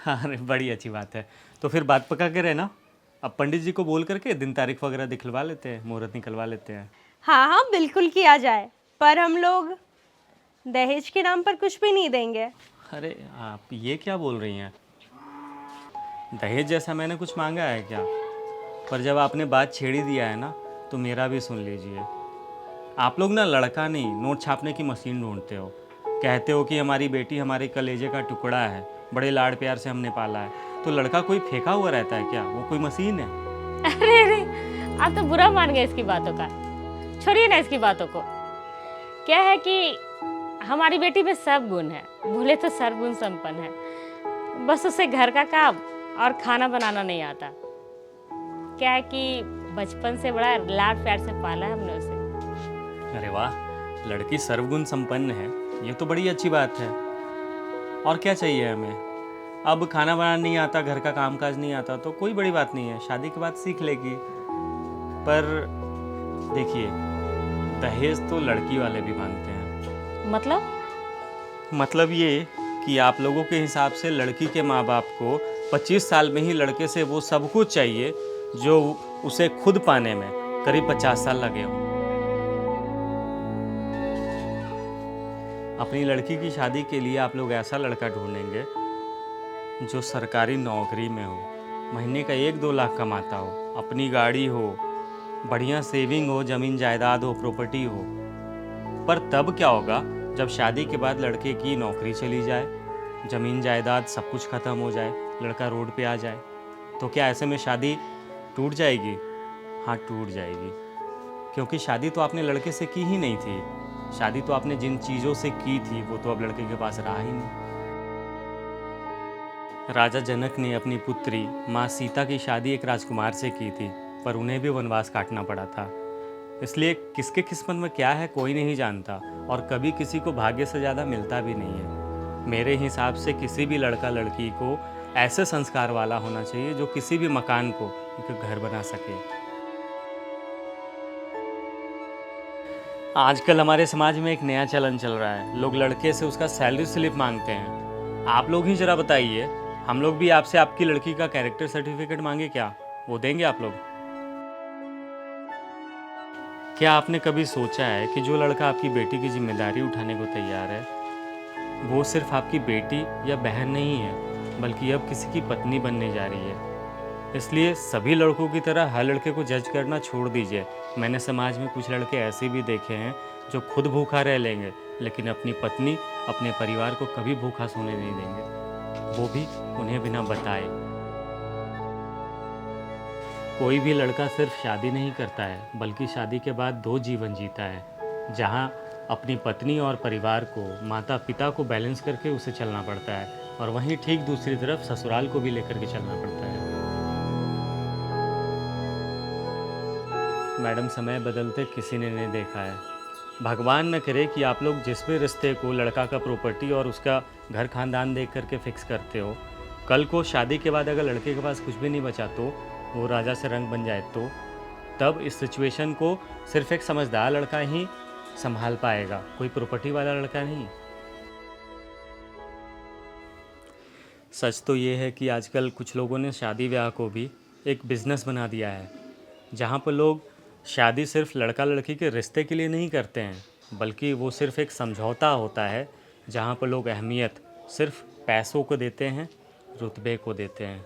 हाँ, अरे बड़ी अच्छी बात है। तो फिर बात पका के रहना। अब पंडित जी को बोल करके दिन तारीख वगैरह दिखलवा लेते हैं, मुहूर्त निकलवा लेते हैं। हाँ हाँ बिल्कुल किया जाए, पर हम लोग दहेज के नाम पर कुछ भी नहीं देंगे। अरे आप ये क्या बोल रही हैं? दहेज जैसा मैंने कुछ मांगा है क्या? पर जब आपने बात छेड़ ही दिया है ना, तो मेरा भी सुन लीजिए। आप लोग ना लड़का नहीं, नोट छापने की मशीन ढूंढते हो। कहते हो कि हमारी बेटी हमारे कलेजे का टुकड़ा है, बड़े लाड़ प्यार से हमने पाला है। तो लड़का कोई फेंका हुआ रहता है क्या? वो कोई मशीन है? अरे अरे, आप तो बुरा मान गए इसकी बातों का। छोड़िए ना इसकी बातों को। क्या है कि हमारी बेटी में सब गुण है, बोले तो सर्वगुण संपन्न है। बस उसे घर का काम और खाना बनाना नहीं आता। क्या है कि बचपन से बड़ा लाड प्यार से पाला है हमने उसे। अरे वाह, लड़की सर्वगुण संपन्न है, ये तो बड़ी अच्छी बात है। और क्या चाहिए हमें? अब खाना बनाना नहीं आता, घर का कामकाज नहीं आता, तो कोई बड़ी बात नहीं है, शादी के बाद सीख लेगी। पर देखिए, दहेज तो लड़की वाले भी मांगते हैं। मतलब ये कि आप लोगों के हिसाब से लड़की के माँ बाप को 25 साल में ही लड़के से वो सब कुछ चाहिए जो उसे खुद पाने में करीब 50 साल लगे हों। अपनी लड़की की शादी के लिए आप लोग ऐसा लड़का ढूंढेंगे जो सरकारी नौकरी में हो, महीने का 1-2 लाख कमाता हो, अपनी गाड़ी हो, बढ़िया सेविंग हो, ज़मीन जायदाद हो, प्रॉपर्टी हो। पर तब क्या होगा जब शादी के बाद लड़के की नौकरी चली जाए, ज़मीन जायदाद सब कुछ ख़त्म हो जाए, लड़का रोड पे आ जाए? तो क्या ऐसे में शादी टूट जाएगी? हाँ, टूट जाएगी। क्योंकि शादी तो आपने लड़के से की ही नहीं थी। शादी तो आपने जिन चीज़ों से की थी वो तो अब लड़के के पास रहा ही नहीं। राजा जनक ने अपनी पुत्री माँ सीता की शादी एक राजकुमार से की थी, पर उन्हें भी वनवास काटना पड़ा था। इसलिए किसके किस्मत में क्या है कोई नहीं जानता, और कभी किसी को भाग्य से ज़्यादा मिलता भी नहीं है। मेरे हिसाब से किसी भी लड़का लड़की को ऐसे संस्कार वाला होना चाहिए जो किसी भी मकान को एक घर बना सके। आजकल हमारे समाज में एक नया चलन चल रहा है, लोग लड़के से उसका सैलरी स्लिप मांगते हैं। आप लोग ही जरा बताइए, हम लोग भी आपसे आपकी लड़की का कैरेक्टर सर्टिफिकेट मांगे क्या? वो देंगे आप लोग? क्या आपने कभी सोचा है कि जो लड़का आपकी बेटी की जिम्मेदारी उठाने को तैयार है, वो सिर्फ आपकी बेटी या बहन नहीं है, बल्कि अब किसी की पत्नी बनने जा रही है। इसलिए सभी लड़कों की तरह हर लड़के को जज करना छोड़ दीजिए। मैंने समाज में कुछ लड़के ऐसे भी देखे हैं जो खुद भूखा रह लेंगे, लेकिन अपनी पत्नी, अपने परिवार को कभी भूखा सोने नहीं देंगे, वो भी उन्हें बिना बताए। कोई भी लड़का सिर्फ शादी नहीं करता है, बल्कि शादी के बाद 2 जीवन जीता है, जहाँ अपनी पत्नी और परिवार को, माता पिता को बैलेंस करके उसे चलना पड़ता है, और वहीं ठीक दूसरी तरफ ससुराल को भी लेकर के चलना पड़ता है। मैडम, समय बदलते किसी ने नहीं देखा है। भगवान न करे कि आप लोग जिस भी रिश्ते को लड़का का प्रॉपर्टी और उसका घर खानदान देख करके फिक्स करते हो, कल को शादी के बाद अगर लड़के के पास कुछ भी नहीं बचा तो वो राजा से रंग बन जाए, तो तब इस सिचुएशन को सिर्फ एक समझदार लड़का ही संभाल पाएगा, कोई प्रॉपर्टी वाला लड़का नहीं। सच तो ये है कि आजकल कुछ लोगों ने शादी ब्याह को भी एक बिज़नेस बना दिया है, जहाँ पर लोग शादी सिर्फ लड़का लड़की के रिश्ते के लिए नहीं करते हैं, बल्कि वो सिर्फ एक समझौता होता है, जहाँ पर लोग अहमियत सिर्फ पैसों को देते हैं, रुतबे को देते हैं।